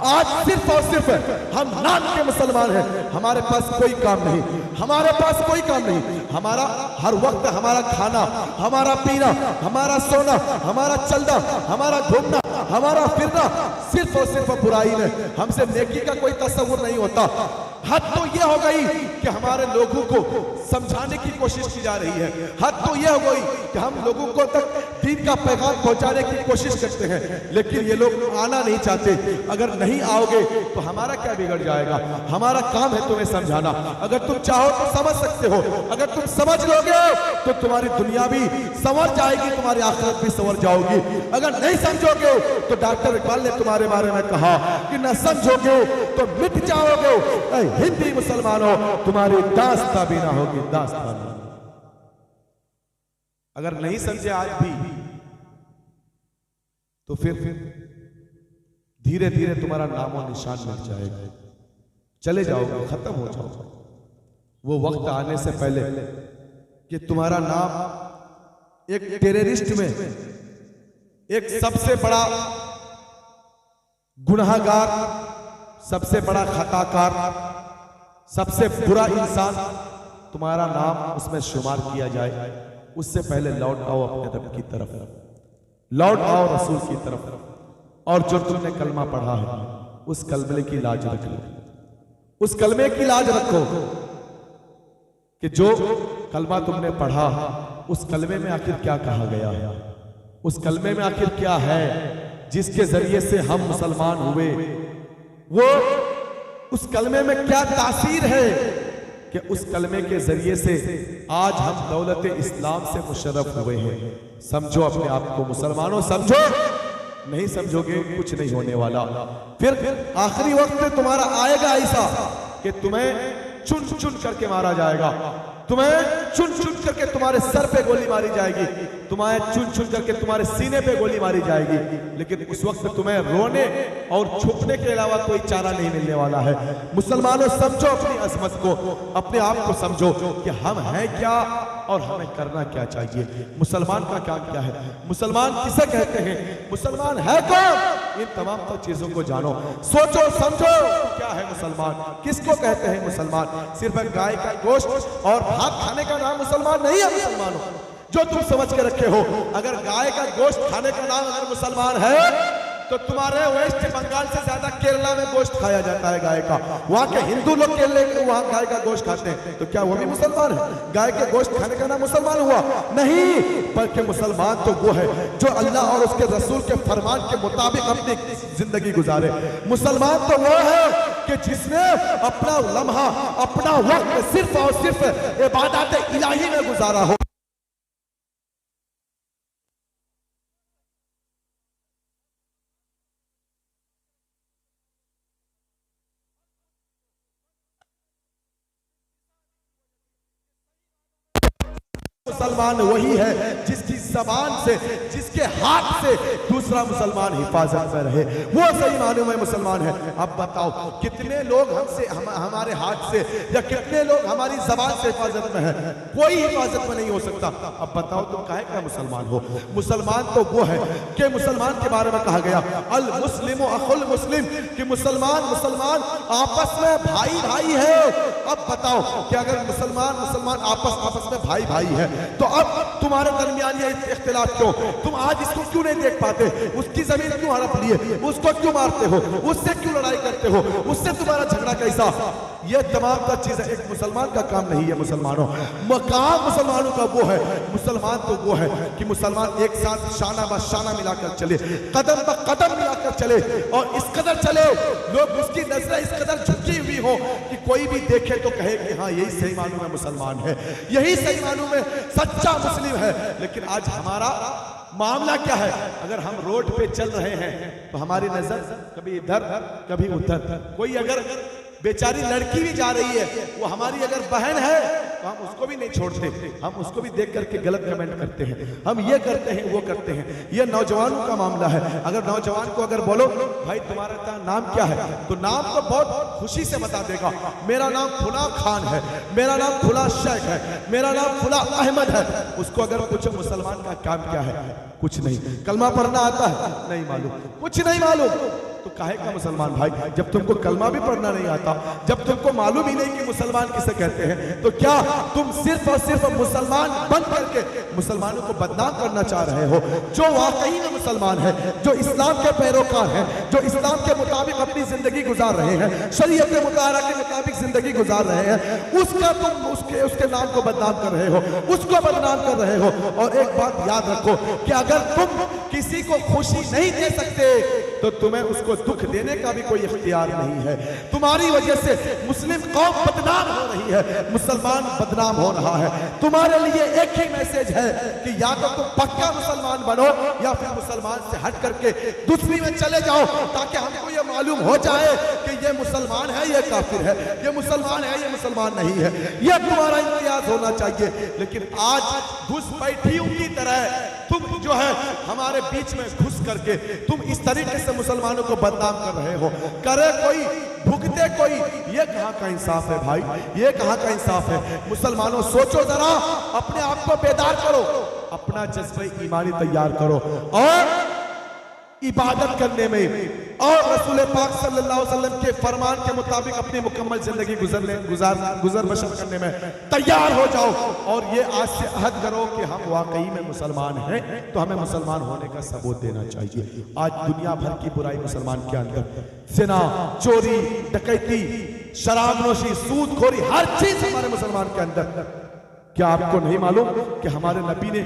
आज सिर्फ और सिर्फ हम नाम के मुसलमान हैं, हमारे पास कोई काम नहीं, हमारे पास कोई काम नहीं। हमारा हर वक्त हमारा खाना, हमारा पीना, हमारा सोना, हमारा चलना, हमारा घूमना, हमारा फिरना सिर्फ और सिर्फ बुराई में, हमसे नेकी का कोई तस्वुर नहीं होता। हद तो यह हो गई कि हमारे लोगों को समझाने की कोशिश की जा रही है, हद तो यह हो गई कि हम लोगों को तक दीन का पैगाम पहुंचाने की कोशिश करते हैं, लेकिन ये लोग आना नहीं चाहते। अगर नहीं आओगे तो हमारा क्या बिगड़ जाएगा? हमारा काम है तुम्हें समझाना। अगर तुम चाहो तो समझ सकते हो, अगर तुम समझ लोगे तो तुम्हारी दुनिया भी संवर जाएगी, तुम्हारी आखिरत भी संवर जाओगी। अगर नहीं समझोगे तो डॉक्टर इकबाल ने तुम्हारे बारे में कहा कि न समझोगे तो मिट जाओगे। हिंदी मुसलमानों, तुम्हारी दास्तां भी ना होगी, दास्तां। अगर नहीं समझे आज भी तो फिर धीरे धीरे तुम्हारा नामो निशान मिट जाएगा, चले जाओगे, खत्म हो जाओगे। वो वक्त आने से पहले कि तुम्हारा नाम एक टेररिस्ट में, एक सबसे बड़ा गुनाहगार, सबसे बड़ा खताकार, सबसे बुरा इंसान, तुम्हारा नाम उसमें शुमार किया जाए, उससे पहले लौट आओ अपने रब की तरफ, लौट आओ रसूल की तरफ, और जो तुमने कलमा पढ़ा है उस कलमे की लाज रख लो, उस कलमे की लाज रखो कि जो कलमा तुमने पढ़ा उस कलमे में आखिर क्या कहा गया है, उस कलमे में आखिर क्या है जिसके जरिए से हम मुसलमान हुए। वो उस कलमे में क्या तासीर है कि उस कलमे के जरिए से आज हम दौलत इस्लाम से मुशर्रफ हुए हैं। समझो अपने आप को मुसलमानों, समझो। नहीं समझोगे कुछ नहीं होने वाला। फिर आखिरी वक्त तुम्हारा आएगा ऐसा कि तुम्हें चुन चुन करके मारा जाएगा, तुम्हें चुन चुन करके तुम्हारे सर पे गोली मारी जाएगी, तुम्हें चुन चुन करके तुम्हारे सीने पे गोली मारी जाएगी, लेकिन उस वक्त तुम्हें रोने और छुपने के अलावा कोई चारा नहीं मिलने वाला है। मुसलमानों, समझो अपनी अजमत को, अपने आप को समझो कि हम हैं क्या और हमें करना क्या चाहिए। मुसलमान का काम क्या है, मुसलमान किसे कहते हैं, मुसलमान है कौन, इन तमाम तो चीजों को जानो, सोचो समझो क्या है मुसलमान, किसको कहते हैं मुसलमान। सिर्फ गाय का गोश्त और भात खाने का नाम मुसलमान नहीं है। मुसलमानों, जो तुम समझ के रखे हो, अगर गाय का गोश्त खाने का नाम अगर मुसलमान है तो तुम्हारे वेस्ट बंगाल से ज्यादा केरला में गोश्त खाया जाता है गाय का। वहां के हिंदू लोग केरला के वहां गाय का गोश्त खाते हैं, तो क्या वो भी मुसलमान है? गाय के गोश्त खाने का नाम मुसलमान हुआ? नहीं, बल्कि मुसलमान तो वो है जो अल्लाह और उसके रसूल के फरमान के मुताबिक अपनी जिंदगी गुजारे। मुसलमान तो वो है कि जिसने अपना लम्हा, अपना वक्त सिर्फ और सिर्फ इबादत इलाही में गुजारा हो। मुसलमान वही है जिसकी जबान से, जिसके हाथ से दूसरा मुसलमान हिफाजत में रहे, वो सही मानों में मुसलमान है। अब बताओ कितने लोग हमसे हमारे हाथ से या कितने लोग हमारी जबान से हिफाजत में है? कोई हिफाजत में नहीं हो सकता। अब बताओ तुम काहे का मुसलमान हो? मुसलमान तो वो है कि मुसलमान के बारे में कहा गया अल मुस्लिम अखुल मुस्लिम, कि मुसलमान आपस में भाई भाई है। अब बताओ कि अगर मुसलमान आपस में भाई भाई है तो अब तुम्हारे दरमियान ये इख्तिलाफ क्यों? तुम आज इसको क्यों नहीं देख पाते? उसकी जमीन क्यों हड़प लिए? उसको क्यों मारते हो? उससे क्यों लड़ाई करते हो? उससे तुम्हारा झगड़ा कैसा? ये तमाम का चीजें एक मुसलमान का काम नहीं है। मुसलमानों, मकाम मुसलमानों का वो है, मुसलमान तो वो है कि मुसलमान एक साथ शाना ब शाना मिलाकर चले, कदम ब कदम मिलाकर चले, और इस कदर चले लोग उसकी नजरें इस कदर झुकी हुई हो कि कोई भी देखे तो कहे कि हाँ यही सही मानों में मुसलमान है, यही सही मानों में सच्चा मुस्लिम है। लेकिन आज हमारा मामला क्या है? अगर हम रोड पे चल रहे हैं तो हमारी नजर कभी इधर कभी उधर, कोई अगर बेचारी लड़की भी जा रही है, वो हमारी अगर बहन है तो हम उसको भी नहीं छोड़ते, हम उसको भी देख करके गलत कमेंट करते हैं, हम ये करते हैं वो करते हैं। ये नौजवानों का मामला है। अगर नौजवान को अगर बोलो भाई तुम्हारा नाम क्या है, तो नाम तो बहुत खुशी से बता देगा, मेरा नाम फुला खान है, मेरा नाम फुला शेख है, मेरा नाम फुला अहमद है। उसको अगर पूछो मुसलमान का काम क्या है, कुछ नहीं। कलमा पढ़ना आता है, नहीं मालूम, कुछ नहीं मालूम। तो काहे का मुसलमान भाई? जब तुमको कलमा भी पढ़ना नहीं आता, जब तुमको मालूम ही नहीं कि मुसलमान किसे कहते हैं, तो क्या तुम सिर्फ और सिर्फ मुसलमान बन करके मुसलमानों को बदनाम करना चाह रहे हो? जो वाकई में मुसलमान है, जो इस्लाम के पैरोकार हैं, जो इस्लाम के मुताबिक अपनी जिंदगी गुजार रहे हैं, शरीयत मुताहरा के मुताबिक जिंदगी गुजार रहे हैं, उसका तुम उसके नाम को बदनाम कर रहे हो, उसको बदनाम कर रहे हो। और एक बात याद रखो कि अगर तुम किसी को खुशी नहीं दे सकते तो तुम्हें उसको दुख देने का भी कोई इख्तियार नहीं है। तुम्हारी वजह से मुस्लिम कौम बदनाम हो रही है, मुसलमान बदनाम हो रहा है। तुम्हारे लिए एक ही मैसेज है कि या तो तुम पक्का मुसलमान बनो या फिर मुसलमान से हट करके दूसरी में चले जाओ, ताकि हमको ये मालूम हो जाए कि ये मुसलमान है, ये काफिर है, ये मुसलमान है, ये मुसलमान नहीं है। ये तुम्हारा इम्तियाज होना चाहिए। लेकिन आज घुसपैठियों की तरह तुम जो है हमारे बीच में घुस करके तुम इस तरीके से मुसलमानों को बदनाम कर रहे हो। करे कोई भुगते कोई, ये कहां का इंसाफ है भाई? ये कहां का इंसाफ है? मुसलमानों सोचो जरा, अपने आप को बेदार करो, अपना जज्बे ईमानी तैयार करो और इबादत करने में और रसूल पाक सल्लल्लाहु अलैहि वसल्लम के फरमान के मुताबिक अपनी मुकम्मल जिंदगी गुजर बसर करने में तैयार हो जाओ। और ये आज से अहद करो कि हम वाकई में मुसलमान हैं, तो हमें मुसलमान होने का सबूत देना चाहिए। आज दुनिया भर की बुराई मुसलमान के अंदर, जिना, चोरी, डकैती, शराबनोशी, सूदखोरी, हर चीज हमारे मुसलमान के अंदर। क्या आपको नहीं मालूम कि हमारे नबी ने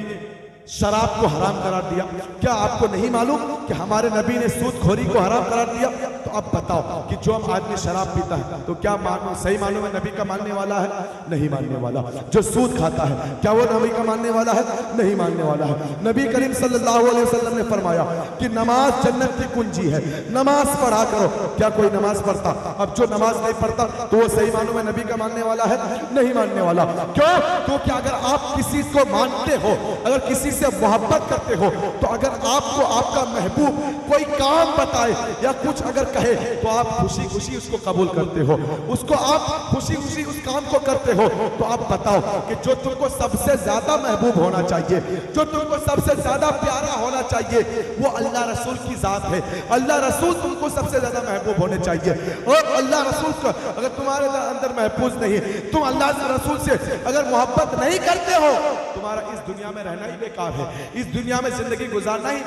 शराब को हराम करार दिया? क्या आपको नहीं मालूम कि हमारे नबी ने सूदखोरी को हराम करार दिया? तो अब बताओ कि जो आदमी शराब पीता है तो क्या सही मालूम है नबी का मानने वाला है? नहीं मानने वाला। जो सूद खाता है क्या वो नबी का मानने वाला है? नहीं मानने वाला है। नबी करीम सल्लल्लाहु अलैहि वसल्लम ने फरमाया कि नमाज जन्नत की कुंजी है, नमाज पढ़ा करो। क्या कोई नमाज पढ़ता? अब जो नमाज नहीं पढ़ता तो वो सही मालूम है नबी का मानने वाला है? नहीं मानने वाला। क्यों? क्योंकि अगर आप किसी को मानते हो, अगर किसी से मोहब्बत करते हो, तो अगर आपको आपका महबूब कोई काम बताए या कुछ अगर कहे तो आप खुशी खुशी उसको कबूल करते हो, उसको आप खुशी खुशी उस काम को करते हो। तो आप बताओ कि जो तुमको सबसे ज्यादा महबूब होना चाहिए, जो तुमको सबसे ज्यादा प्यारा होना चाहिए, वो अल्लाह रसूल की जात है। अल्लाह रसूल तुमको सबसे ज्यादा महबूब होने चाहिए। और अल्लाह रसूल को अगर तुम्हारे अंदर महफूज नहीं, तुम अल्लाह रसूल से अगर मोहब्बत नहीं करते हो, तुम्हारा इस दुनिया में रहना ही बेकार है, इस दुनिया में जिंदगी गुजारना ही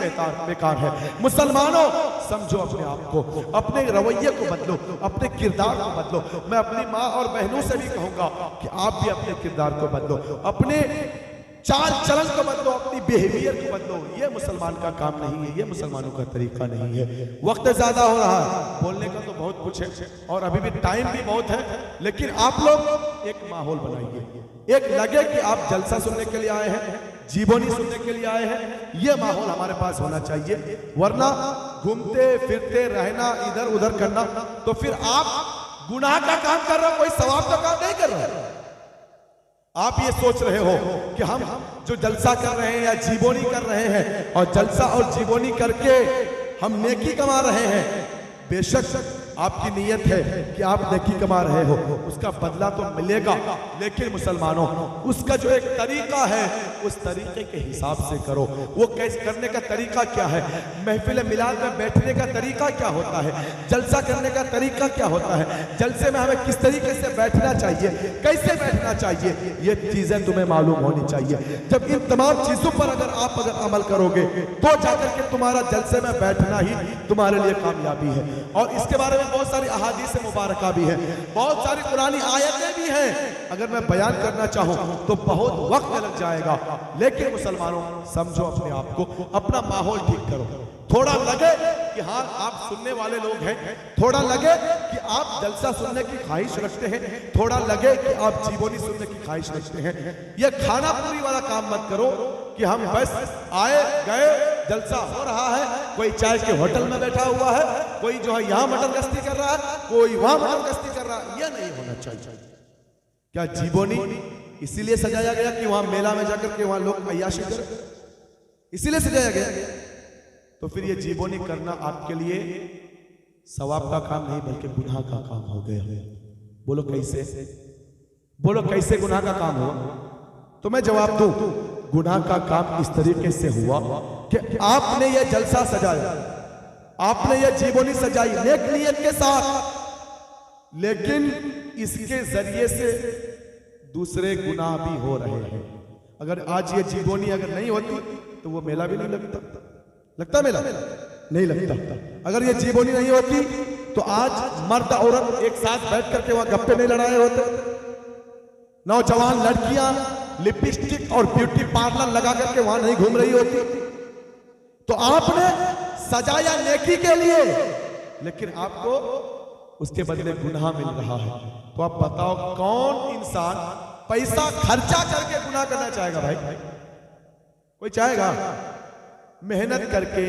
बेकार है। मुसलमानों समझो अपने आप को, अपने रवैये को बदलो, अपने किरदार को बदलो। मैं अपनी माँ और बहनों से भी कहूंगा कि आप भी अपने किरदार को बदलो, अपने चाल चलन को बदलो, अपनी बिहेवियर को बदलो। ये मुसलमान का काम नहीं है, ये मुसलमानों का तरीका नहीं है। वक्त ज्यादा हो रहा है, बोलने का तो बहुत कुछ है और अभी भी टाइम भी बहुत है, लेकिन आप लोग एक माहौल बनाइए, एक लगे कि आप जलसा सुनने के लिए आए हैं, जीवनी सुनने के लिए आए हैं। ये माहौल हमारे पास होना चाहिए, वरना घूमते फिरते रहना, इधर उधर करना, तो फिर आप गुनाह का काम कर रहे हो, कोई सवाब का काम नहीं कर रहे। आप ये सोच रहे हो कि हम जो जलसा कर रहे हैं या जीवनी कर रहे हैं, और जलसा और जीवनी करके हम नेकी कमा रहे हैं। बेशक आपकी नीयत है कि आप नेकी कमा रहे हो, उसका बदला तो मिलेगा, लेकिन मुसलमानों उसका जो एक तरीका है उस तरीके के हिसाब से करो। वो कैसे करने का तरीका क्या है? महफिल मिलाद में बैठने का तरीका क्या होता है? जलसा करने का तरीका क्या होता है? जलसे में हमें किस तरीके से बैठना चाहिए, कैसे बैठना चाहिए, ये चीजें तुम्हें मालूम होनी चाहिए। जब इन तमाम चीजों पर अगर अमल करोगे तो जाकर के तुम्हारा जलसे में बैठना ही तुम्हारे लिए कामयाबी है। और इसके बारे में बहुत सारी अहादीस मुबारका भी है, बहुत सारी पुरानी आयतें भी हैं। अगर मैं बयान करना चाहूं तो बहुत वक्त लग जाएगा, लेकिन मुसलमानों समझो अपने आप को, अपना माहौल ठीक करो। थोड़ा लगे कि हाँ आप सुनने वाले लोग हैं, थोड़ा लगे कि आप जलसा सुनने की ख्वाहिश रखते हैं, थोड़ा लगे कि आप जीवनी सुनने की ख्वाहिश रखते हैं। यह खाना पूरी वाला काम मत करो कि हम बस आए गए, जलसा हो रहा है, कोई चाय के होटल में बैठा हुआ है, कोई जो है यहाँ मटन गश्ती कर रहा है, कोई वहां मटन गश्ती कर रहा है। यह नहीं होना चाहिए। क्या जीवनी इसीलिए सजाया गया कि वहां मेला में जाकर के वहां लोग अय्याशी करें? इसीलिए सजाया गया। तो फिर ये जीवनी करना आपके लिए सवाब का काम नहीं बल्कि गुनाह का काम हो गया। बोलो कैसे? बोलो कैसे गुनाह का काम हुआ? तो मैं जवाब दूं, गुनाह का काम इस तरीके से हुआ कि आपने ये जलसा सजाया, आपने ये जीवनी सजाई नेक नियत के साथ, लेकिन इसके जरिए से दूसरे गुनाह भी हो रहे हैं। अगर आज ये जीवनी अगर नहीं होती तो वो मेला भी नहीं लगता। लगता मेला? नहीं लगता। अगर ये जीवनी नहीं होती तो आज मर्द औरत एक साथ बैठ करके वहां गप्पे नहीं लड़ाए होते। नौजवान लड़कियां लिपस्टिक और ब्यूटी पार्लर लगा करके वहां नहीं घूम रही होती। तो आपने सजाया नेकी के लिए, लेकिन आपको उसके बदले गुनाह मिल रहा है। तो आप बताओ कौन इंसान पैसा खर्चा करके गुनाह करना चाहेगा? भाई कोई चाहेगा? मेहनत करके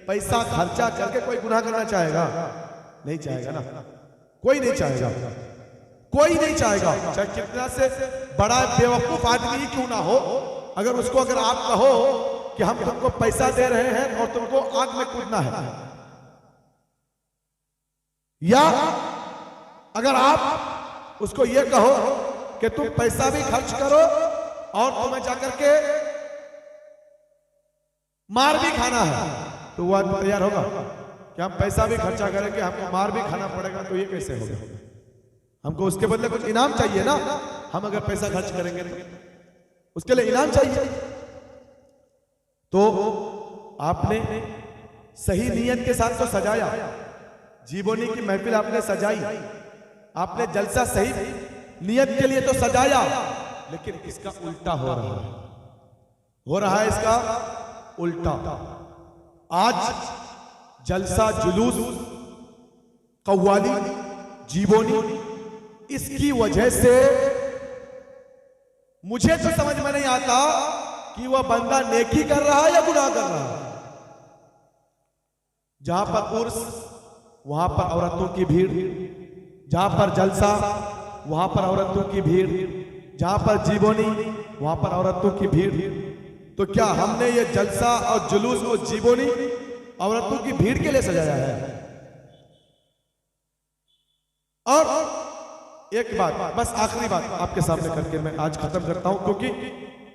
पैसा खर्चा करके कोई गुनाह करना चाहेगा? नहीं चाहेगा ना, कोई नहीं चाहेगा, कोई नहीं चाहेगा। चाहे कितना से बड़ा बेवकूफ आदमी ही क्यों ना हो, अगर उसको अगर आप कहो कि हम तुमको पैसा दे रहे हैं और तुमको आग में कूदना है, या अगर आप उसको ये कहो कि तुम पैसा भी खर्च करो और तुम्हें जाकर के मार भी खाना है, तो वो आदमी तैयार होगा कि हम पैसा भी खर्चा करेंगे, हमको मार भी खाना पड़ेगा, तो ये कैसे होगा? हमको उसके बदले कुछ इनाम चाहिए ना। हम अगर पैसा खर्च करेंगे तो उसके लिए इनाम चाहिए। तो आपने सही नियत के साथ तो सजाया, जीवनी की महफिल आपने सजाई, आपने जलसा सही नियत के लिए तो सजाया, लेकिन इसका उल्टा हो रहा है, हो रहा है इसका उल्टा। आज जलसा, जुलूस, कव्वाली, जीवनी, इसकी वजह से मुझे तो समझ में नहीं आता कि वह बंदा नेकी कर रहा है या गुनाह कर रहा है। जहां पर उर्स वहां पर औरतों की भीड़, जहां पर जलसा वहां पर औरतों की भीड़, जहां पर जीवनी वहां पर औरतों की भीड़। तो क्या हमने ये जलसा और जुलूस और जीवनी औरतों की भीड़ के लिए सजाया है? और एक बात, बस आखिरी बात आपके सामने करके मैं आज खत्म करता हूं, क्योंकि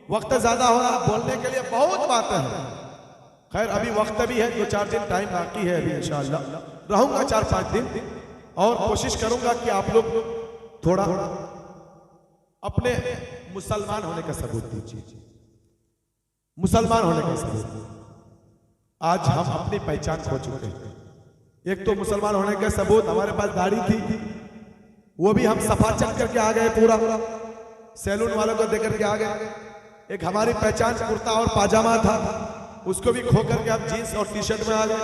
वक्त ज्यादा हो रहा, बोलने के लिए बहुत बातें हैं। खैर अभी वक्त भी है, 2-4 दिन टाइम बाकी है, अभी इंशाअल्लाह रहूंगा 4-5 दिन, और कोशिश करूंगा कि आप लोग थोड़ा अपने मुसलमान होने का सबूत दीजिए। मुसलमान होने का सबूत। आज हम अपनी पहचान खो चुके हैं। एक तो मुसलमान होने का सबूत, हमारे पास दाढ़ी थी, वो भी हम सफा चल करके आ गए, पूरा सैलून वालों को देकर के आ गए। एक हमारी पहचान कुर्ता और पाजामा था, उसको भी खो करके हम जीन्स और टी शर्ट में आ गए,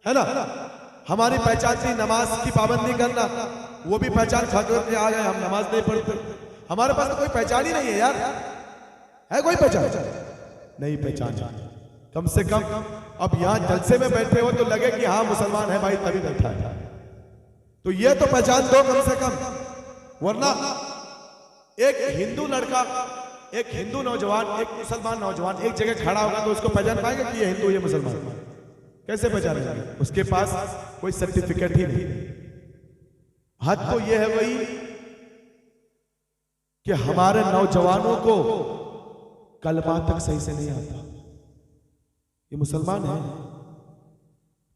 है ना। हमारी पहचान थी नमाज की पाबंदी करना, वो भी पहचान खो करके आ गए, हम नमाज नहीं पढ़ते। हमारे पास तो कोई पहचान ही नहीं है यार, है कोई पहचान? नहीं पहचान। कम से कम अब यहां जलसे में बैठे हो तो लगे कि हाँ मुसलमान है भाई, तभी बैठा है, तो ये तो पहचान दो कम से कम। वरना एक हिंदू लड़का, एक हिंदू नौजवान, एक मुसलमान नौजवान एक जगह खड़ा होगा तो उसको पहचान पाएंगे कि ये हिंदू ये मुसलमान? कैसे पहचानेंगे? उसके पास कोई सर्टिफिकेट ही नहीं। हद तो ये है वही कि हमारे नौजवानों को कलमा तक सही से नहीं आता। ये मुसलमान है,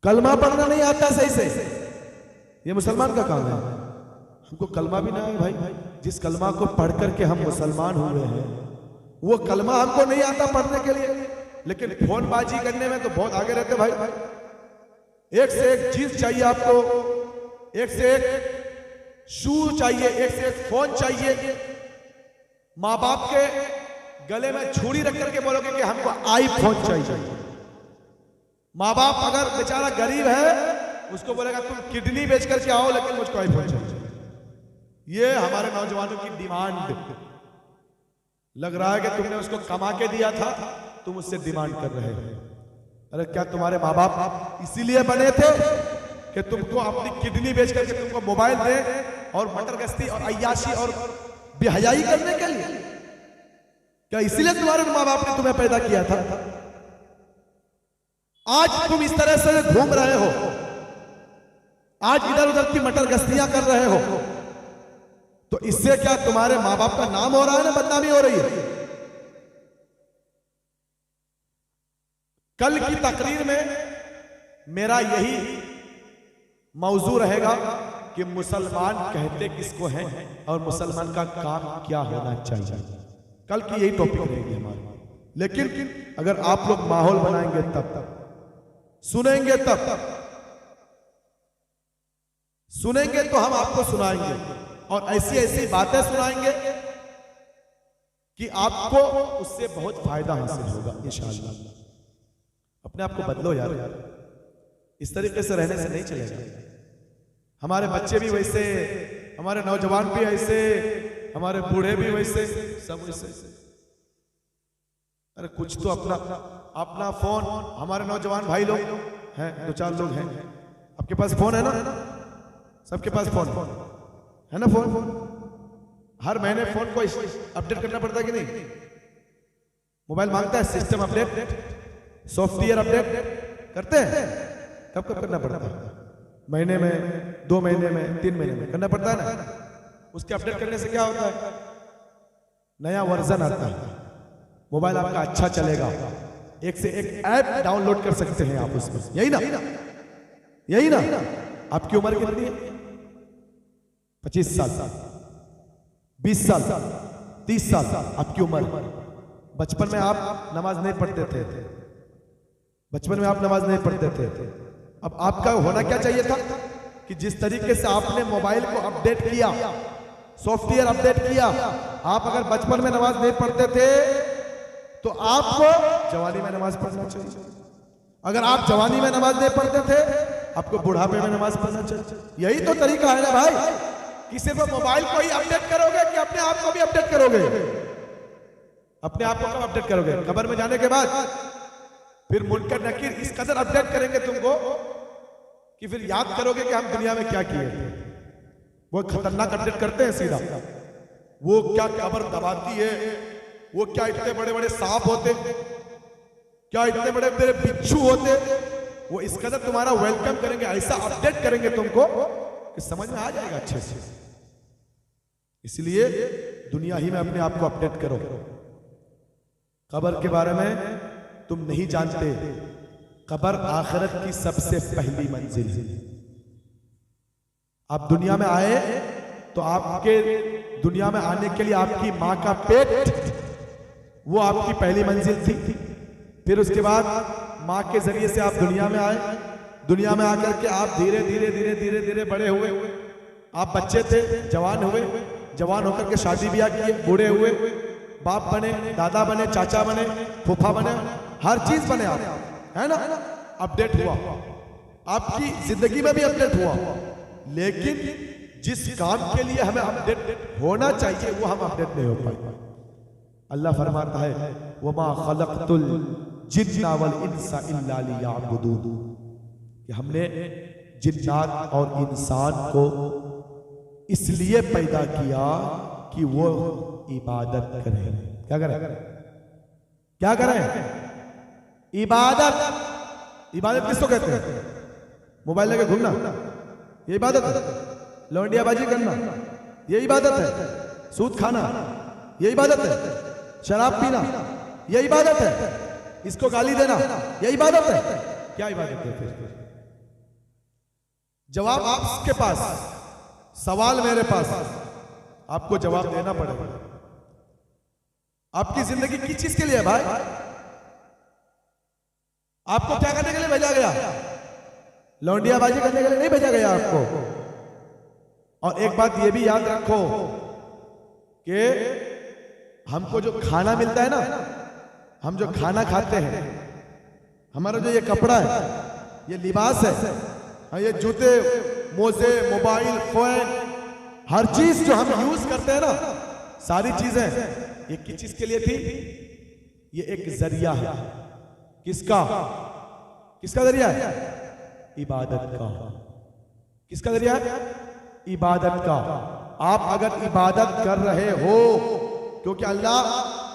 कलमा पढ़ना नहीं आता सही से, ये मुसलमान का काम है। हमको कलमा भी ना है भाई, जिस कलमा को पढ़ करके हम मुसलमान हुए हैं वो कलमा हमको नहीं आता पढ़ने के लिए, लेकिन फोनबाजी करने में तो बहुत आगे रहते भाई। एक से एक चीज चाहिए आपको, एक से एक शूज चाहिए, एक से एक फोन चाहिए। माँ बाप के गले में छुरी रख करके बोलोगे कि हमको आईफोन चाहिए। माँ बाप अगर बेचारा गरीब है उसको बोलेगा तुम किडनी बेच करके आओ लेकिन मुझको आईफोन चाहिए। ये हमारे नौजवानों की डिमांड। लग रहा है कि तुमने उसको कमा के दिया था, तुम उससे डिमांड कर रहे हो। अरे क्या तुम्हारे माँ बाप इसीलिए बने थे कि तुमको अपनी किडनी बेच करके तुमको मोबाइल दे और मटर गश्ती और अय्याशी और बेहयाई करने के लिए? क्या इसीलिए तुम्हारे माँ बाप ने तुम्हें पैदा किया था? आज तुम इस तरह से घूम रहे हो, आज इधर उधर की मटर गश्तियां कर रहे हो, तो इससे क्या तुम्हारे माँ बाप का नाम हो रहा है ना बदनामी हो रही है? कल की तकरीर में मेरा यही मौजू रहेगा कि मुसलमान कहते किसको हैं और मुसलमान का काम क्या होना चाहिए। कल की यही टॉपिक रहेगी हमारी। लेकिन अगर आप लोग माहौल बनाएंगे तब सुनेंगे, तब सुनेंगे तो हम आपको सुनाएंगे और ऐसी ऐसी बातें सुनाएंगे कि आपको उससे बहुत फायदा हासिल होगा इंशाअल्लाह। अपने आप को बदलो यार, इस तरीके से रहने से नहीं चलेगा। हमारे बच्चे भी वैसे, हमारे नौजवान भी ऐसे, हमारे बूढ़े भी वैसे, सब वैसे। अरे कुछ तो अपना अपना फोन, हमारे नौजवान भाई लोग हैं, 2-4 लोग हैं, आपके पास फोन है ना? सबके पास फोन है ना? फोन हर महीने फोन को अपडेट करना पड़ता है कि नहीं? मोबाइल मांगता है सिस्टम अपडेट, सॉफ्टवेयर अपडेट करते हैं। कब कब करना पड़ता है? महीने में, 2 महीने में, 3 महीने में करना पड़ता है ना। उसके अपडेट करने से क्या होता है? नया वर्जन आता है, मोबाइल आपका अच्छा चलेगा, एक से एक ऐप डाउनलोड कर सकते हैं आप उसमें। यही ना? यही ना? आपकी उम्र कितनी है? 25 साल, 20 साल, 30 साल आपकी उम्र। बचपन में आप नमाज नहीं पढ़ते थे, बचपन में आप नमाज नहीं पढ़ते थे। अब आपका होना क्या चाहिए था कि जिस तरीके से आपने मोबाइल को अपडेट किया, सॉफ्टवेयर अपडेट किया, आप अगर बचपन में नमाज नहीं पढ़ते थे तो आपको जवानी में नमाज पढ़ना चाहिए। अगर आप जवानी में नमाज नहीं पढ़ते थे, आपको बुढ़ापे में नमाज पढ़ना चाहिए। यही तो तरीका है ना भाई, कि सिर्फ मोबाइल को ही अपडेट करोगे कि अपने आप को भी अपडेट करोगे? अपने आप को कब अपडेट करोगे? कब्र में जाने के बाद। फिर मुनकर नकीर इस कदर अपडेट करेंगे तुमको कि फिर याद करोगे कि हम दुनिया में क्या किए थे। वो खतरनाक अपडेट करते हैं सीधा। वो क्या कब्र दबाती है, वो क्या इतने बड़े बड़े सांप होते, क्या इतने बड़े बड़े बिच्छू होते। वो इस कदर तुम्हारा वेलकम करेंगे, ऐसा अपडेट करेंगे तुमको कि समझ में आ जाएगा अच्छे से। इसलिए दुनिया ही में अपने आप को अपडेट करो। कब्र के बारे में तुम नहीं जानते, कब्र आखिरत की सबसे पहली मंजिल है। आप दुनिया में आए तो आपके दुनिया में आने के लिए आपकी मां का पेट, वो आपकी पहली मंजिल थी। फिर उसके बाद मां के जरिए से आप दुनिया में आए, दुनिया में आकर के आप धीरे धीरे धीरे धीरे धीरे बड़े हुए। आप बच्चे थे, जवान हुए, जवान होकर के शादी ब्याह किए, बूढ़े हुए, बाप बने, दादा बने, चाचा बने, फूफा बने, हर चीज बने आप, है ना? अपडेट हुआ, आपकी जिंदगी में भी अपडेट हुआ। लेकिन जिस काम के लिए हमें अपडेट होना चाहिए वो हम अपडेट नहीं हो पाए। अल्लाह फरमाता है वमा खलक़तुल जिन्ना वल इंसा इल्ला लियअबुदून, कि हमने जिन्नात और इंसान को इसलिए पैदा किया कि वो इबादत करें। क्या करें? क्या करें? इबादत। इबादत किसको कहते हैं? मोबाइल लेके घूमना ये इबादत है? लौंडियाबाजी करना ये इबादत है? सूद खाना ये इबादत है? शराब पीना ये इबादत है? इसको गाली देना ये इबादत है? क्या इबादत है फिर? जवाब आपके पास, सवाल मेरे पास, आपको जवाब देना पड़ेगा। आपकी जिंदगी किस चीज के लिए है भाई? आपको क्या करने के लिए भेजा गया? लौंडियाबाजी करने के लिए नहीं भेजा गया आपको। और एक बात ये भी याद रखो कि हमको जो खाना मिलता है ना, हम जो खाना खाते हैं, हमारा जो ये कपड़ा है, ये लिबास है, ये जूते, मोजे, मोबाइल, फोन, हर चीज जो हम यूज करते हैं ना, सारी चीजें ये किस चीज के लिए थी? ये एक जरिया है। किसका? किसका जरिया है? इबादत का। किसका जरिया है? इबादत का। आप अगर इबादत कर रहे हो, क्योंकि अल्लाह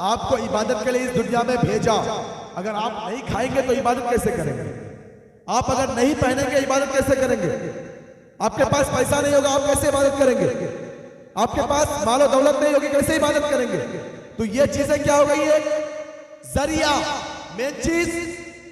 आपको इबादत के लिए इस दुनिया में भेजा। अगर आप नहीं खाएंगे तो इबादत कैसे करेंगे? आप अगर नहीं पहनेंगे इबादत कैसे करेंगे? आपके पास पैसा नहीं होगा, आप कैसे इबादत करेंगे? आपके पास मालो दौलत नहीं होगी, कैसे इबादत करेंगे? तो ये चीजें क्या हो गई है? जरिया, मेन चीज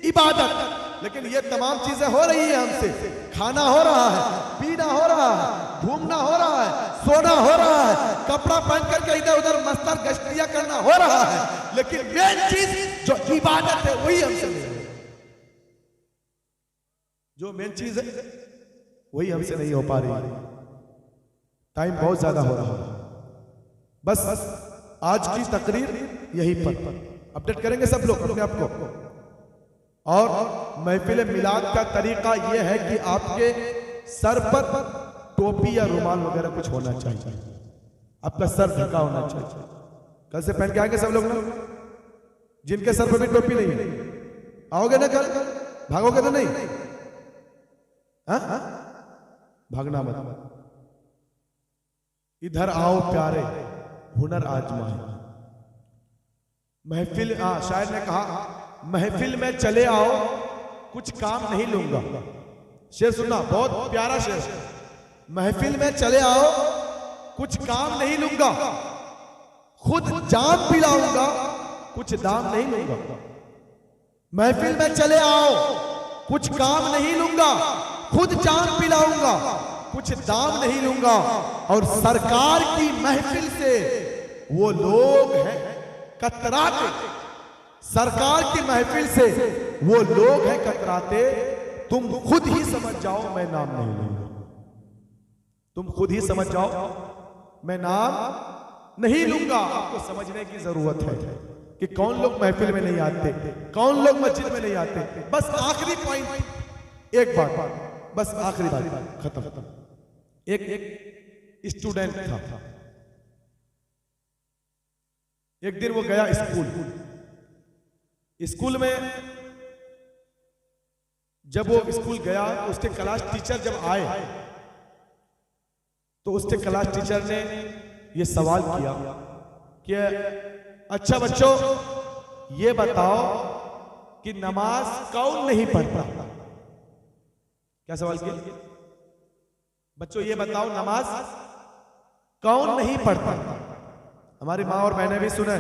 इबादत। लेकिन ये तमाम चीजें हो रही है हमसे। खाना हो रहा है, पीना हो रहा है, घूमना हो रहा है, सोना हो रहा है, कपड़ा पहन करके इधर उधर मस्तर गश्तियां करना हो रहा है, लेकिन मेन चीज जो इबादत है वही हमसे नहीं हो। जो मेन चीज है वही हमसे नहीं हो पा रही। टाइम बहुत ज्यादा हो रहा है। बस आज की तकरीर यहीं पर अपडेट करेंगे सब लोग अपने आप को। और महफिल मिलाद का तरीका यह है कि आपके सर पर टोपी या रुमाल वगैरह कुछ होना चाहिए, आपका सर ढका होना चाहिए। कल से पहन के आएंगे सब लोग ना, जिनके सर पर भी टोपी नहीं है आओगे ना कल? भागोगे तो नहीं? हाँ भागना मत। इधर आओ प्यारे, हुनर आजमाए। महफिल, शायर ने कहा महफिल में चले आओ, कुछ काम नहीं लूंगा। शेर सुनना, बहुत प्यारा शेर। महफिल में चले आओ, कुछ काम नहीं लूंगा, खुद जाम पिलाऊंगा, कुछ दाम नहीं लूंगा। महफिल में चले आओ, कुछ काम नहीं लूंगा, खुद जाम पिलाऊंगा, कुछ दाम नहीं लूंगा। और सरकार की महफिल से वो लोग हैं कतराते, सरकार की महफिल से वो लोग हैं कतराते। तुम खुद ही समझ जाओ मैं नाम नहीं लूंगा, तुम खुद ही समझ जाओ मैं नाम नहीं लूंगा। आपको समझने की जरूरत है कि कौन लोग महफिल में नहीं आते, कौन लोग मस्जिद में नहीं आते। बस आखिरी पॉइंट, एक बात, बस आखिरी बात खत्म। एक स्टूडेंट था, एक दिन वो गया स्कूल में। जब वो स्कूल गया, उसके क्लास टीचर जब आए तो उसके क्लास टीचर ने ये सवाल किया कि अच्छा बच्चों ये बताओ कि नमाज कौन नहीं पढ़ता। क्या सवाल किया? बच्चों ये बताओ नमाज कौन नहीं पढ़ता। हमारी माँ और बहनें भी सुने,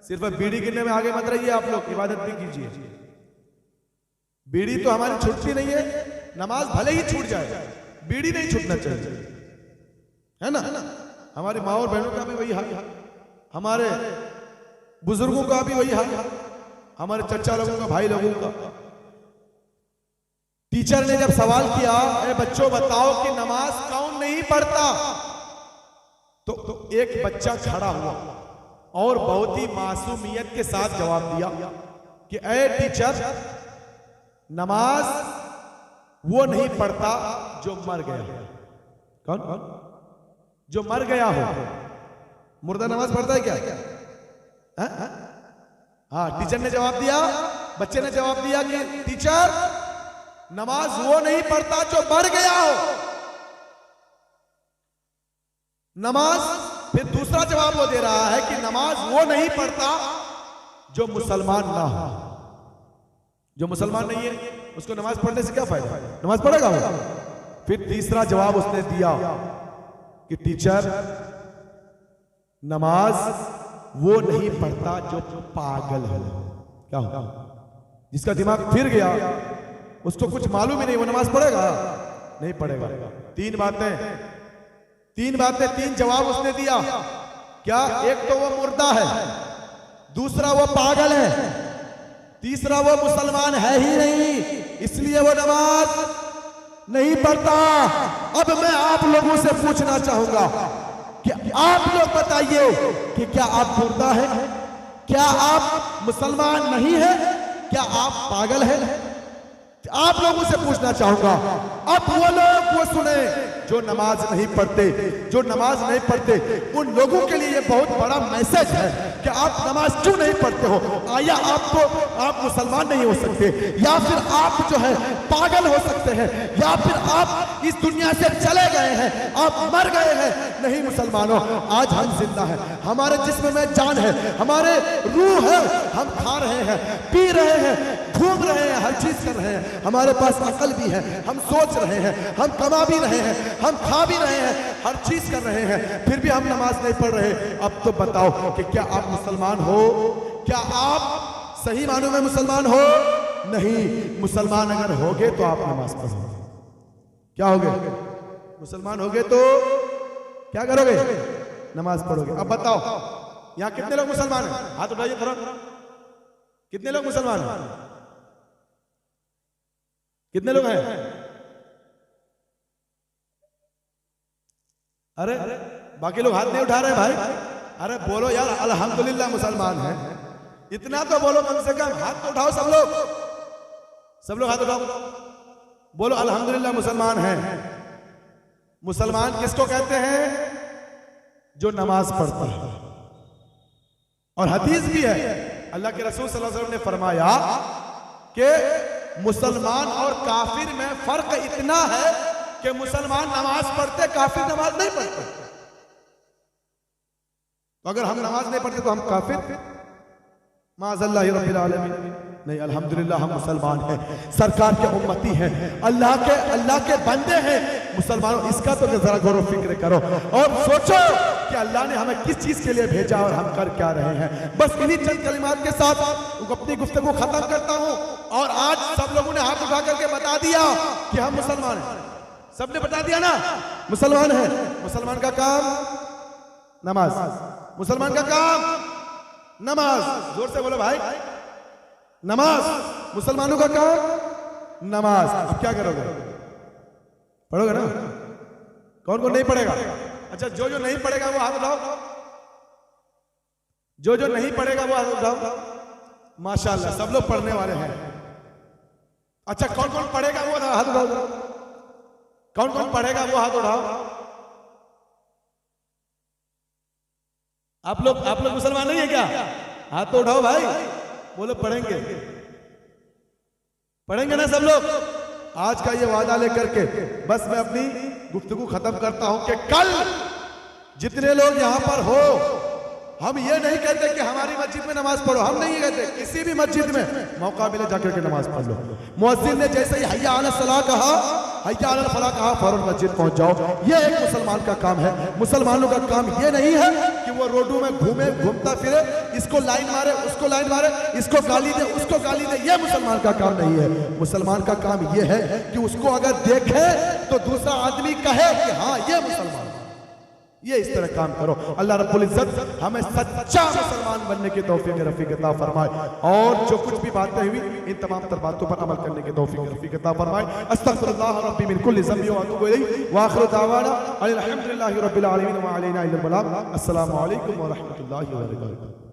सिर्फ बीड़ी गिनने में आगे मत रहिए, आप लोग इबादत भी कीजिए। बीड़ी तो हमारी छूटती नहीं है, नमाज भले ही छूट जाए, बीड़ी नहीं छूटना चाहिए, है ना? हमारी माँ और बहनों का भी वही हाल, हमारे बुजुर्गों का भी वही हाल, हमारे चचा लोगों का, भाई लोगों का। टीचर ने जब सवाल किया, अरे बच्चों बताओ कि नमाज कौन नहीं पढ़ता, तो एक बच्चा खड़ा हुआ और बहुत ही मासूमियत के साथ जवाब दिया कि अरे टीचर, नमाज वो नहीं पढ़ता जो मर गया। कौन? जो मर गया हो। मुर्दा नमाज पढ़ता है क्या? हाँ, टीचर ने जवाब दिया, बच्चे ने जवाब दिया कि टीचर नमाज वो नहीं पढ़ता जो मर गया हो। नमाज, फिर दूसरा जवाब वो दे रहा है कि नमाज वो नहीं पढ़ता जो मुसलमान ना हो। जो मुसलमान नहीं है उसको नमाज पढ़ने से क्या फायदा? नमाज पढ़ेगा वो। फिर तीसरा जवाब उसने दिया कि टीचर नमाज वो नहीं पढ़ता जो पागल है। क्या हो? जिसका दिमाग फिर गया, उसको कुछ मालूम ही नहीं, वो नमाज पढ़ेगा? नहीं पढ़ेगा। तीन बातें, तीन जवाब उसने दिया। क्या? एक तो वो मुर्दा है, दूसरा वो पागल है, तीसरा वो मुसलमान है ही नहीं, इसलिए वो नमाज नहीं पढ़ता। अब मैं आप लोगों से पूछना चाहूंगा कि आप लोग बताइए कि क्या आप मुर्दा हैं? क्या आप मुसलमान नहीं है? क्या आप पागल हैं? आप लोगों से पूछना चाहूंगा। अब वो लोग वो सुने जो नमाज नहीं पढ़ते, जो नमाज नहीं पढ़ते, उन लोगों के लिए ये बहुत बड़ा मैसेज है कि आप नमाज क्यों नहीं पढ़ते हो। या आप मुसलमान नहीं हो सकते, या फिर आप जो है पागल हो सकते हैं, या फिर आप इस दुनिया से चले गए हैं, आप मर गए हैं। नहीं मुसलमानों, आज हम जिंदा हैं, हमारे जिस्म में जान है, हमारे रूह है, हम खा रहे हैं, पी रहे हैं, घूम रहे हैं, हर चीज कर रहे हैं, हमारे पास अकल भी है, हम सोच रहे हैं, हम कमा भी रहे हैं, हम खा भी रहे हैं, हर चीज कर रहे हैं, फिर भी हम नमाज नहीं पढ़ रहे। अब तो बताओ कि क्या आप मुसलमान हो? क्या आप सही मानों में मुसलमान हो? नहीं, मुसलमान अगर होगे तो आप नमाज पढ़ो। क्या होगे? मुसलमान होगे तो क्या करोगे? नमाज पढ़ोगे। अब बताओ यहां कितने लोग मुसलमान हैं? हाथ उठाइए थोड़ा। कितने लोग मुसलमान हैं? कितने लोग हैं? अरे बाकी लोग हाथ नहीं उठा रहे भाई। अरे बोलो यार, अल्हम्दुलिल्लाह मुसलमान हैं। इतना तो बोलो कम से कम। हाथ तो उठाओ सब लोग, सब लोग हाथ उठाओ, बोलो अल्हम्दुलिल्लाह मुसलमान हैं। मुसलमान किसको कहते हैं? जो नमाज पढ़ता है। और हदीस भी है, अल्लाह के रसूल सल्लल्लाहु अलैहि वसल्लम ने फरमाया कि मुसलमान और काफिर में फर्क इतना है कि मुसलमान नमाज पढ़ते, काफिर नमाज नहीं पढ़ते। तो अगर हम नमाज नहीं पढ़ते तो हम काफिर? माज़ल्लाहि रब्बिल आलमीन नहीं, अल्हम्दुलिल्लाह हम मुसलमान हैं, सरकार के उम्मती हैं, अल्लाह के बंदे हैं मुसलमानों। इसका तो जरा गौर व फिक्र करो और सोचो कि अल्लाह ने हमें किस चीज के लिए भेजा और हम कर क्या रहे हैं। बस इन्हीं चंद कलिमात के साथ अपनी गुफ्तगू खत्म करता हूं। और आज सब लोगों ने हाथ उठा करके बता दिया कि हम मुसलमान हैं। सबने बता दिया ना, मुसलमान है। मुसलमान का काम नमाज, मुसलमान का काम नमाज। जोर से बोलो भाई, नमाज। मुसलमानों का काम नमाज। अब क्या करोगे? पढ़ोगे ना? कौन कौन नहीं पढ़ेगा? अच्छा, जो जो नहीं पढ़ेगा वो हाथ उठाओ। जो जो नहीं पढ़ेगा वो हाथ उठाओ। माशाअल्लाह सब लोग पढ़ने वाले हैं। अच्छा, कौन कौन पढ़ेगा वो हाथ उठाओ। कौन कौन पढ़ेगा वो हाथ उठाओ। आप लोग मुसलमान नहीं है क्या? हाथ तो उठाओ भाई, बोलो पढ़ेंगे। पढ़ेंगे ना सब लोग? आज का ये वादा लेकर के बस मैं अपनी गुफ्तगू खत्म करता हूं कि कल जितने लोग यहां पर हो, हम ये नहीं कहते कि हमारी मस्जिद में नमाज पढ़ो, हम नहीं कहते। किसी भी मस्जिद में मौका मिले जाकर के नमाज पढ़ लो। मुअज्जिन ने जैसे ही हय्या अलस सलाह कहा, हय्या अलल फलाह कहा, फौरन मस्जिद पहुंच जाओ। ये एक मुसलमान का काम है। मुसलमानों का काम ये नहीं है कि वो रोडों में घूमता फिरे, इसको लाइन मारे, उसको लाइन मारे, इसको गाली दे, उसको गाली दे। ये मुसलमान का काम नहीं है। मुसलमान का काम ये है कि उसको अगर देखे तो दूसरा आदमी कहे कि हाँ ये मुसलमान। ये इस तरह काम करो। अल्लाह रब्बुल इज्जत हमें सच्चा मुसलमान बनने की तौफीक रफीक अता फरमाए। और जो कुछ भी बातें हुई इन तमाम तर बातों पर अमल करने की तौफीक रफीक अता फरमाए। अस्तगफिरुल्लाह रब्बी मिन कुल्ली ज़ंबि व अतूबु इलैहि व आखिरु दावाना अल्हम्दुलिल्लाहि रब्बिल आलमीन व अलैना इल्लल बलाग। अस्सलामु अलैकुम व रहमतुल्लाहि व बरकातुहू।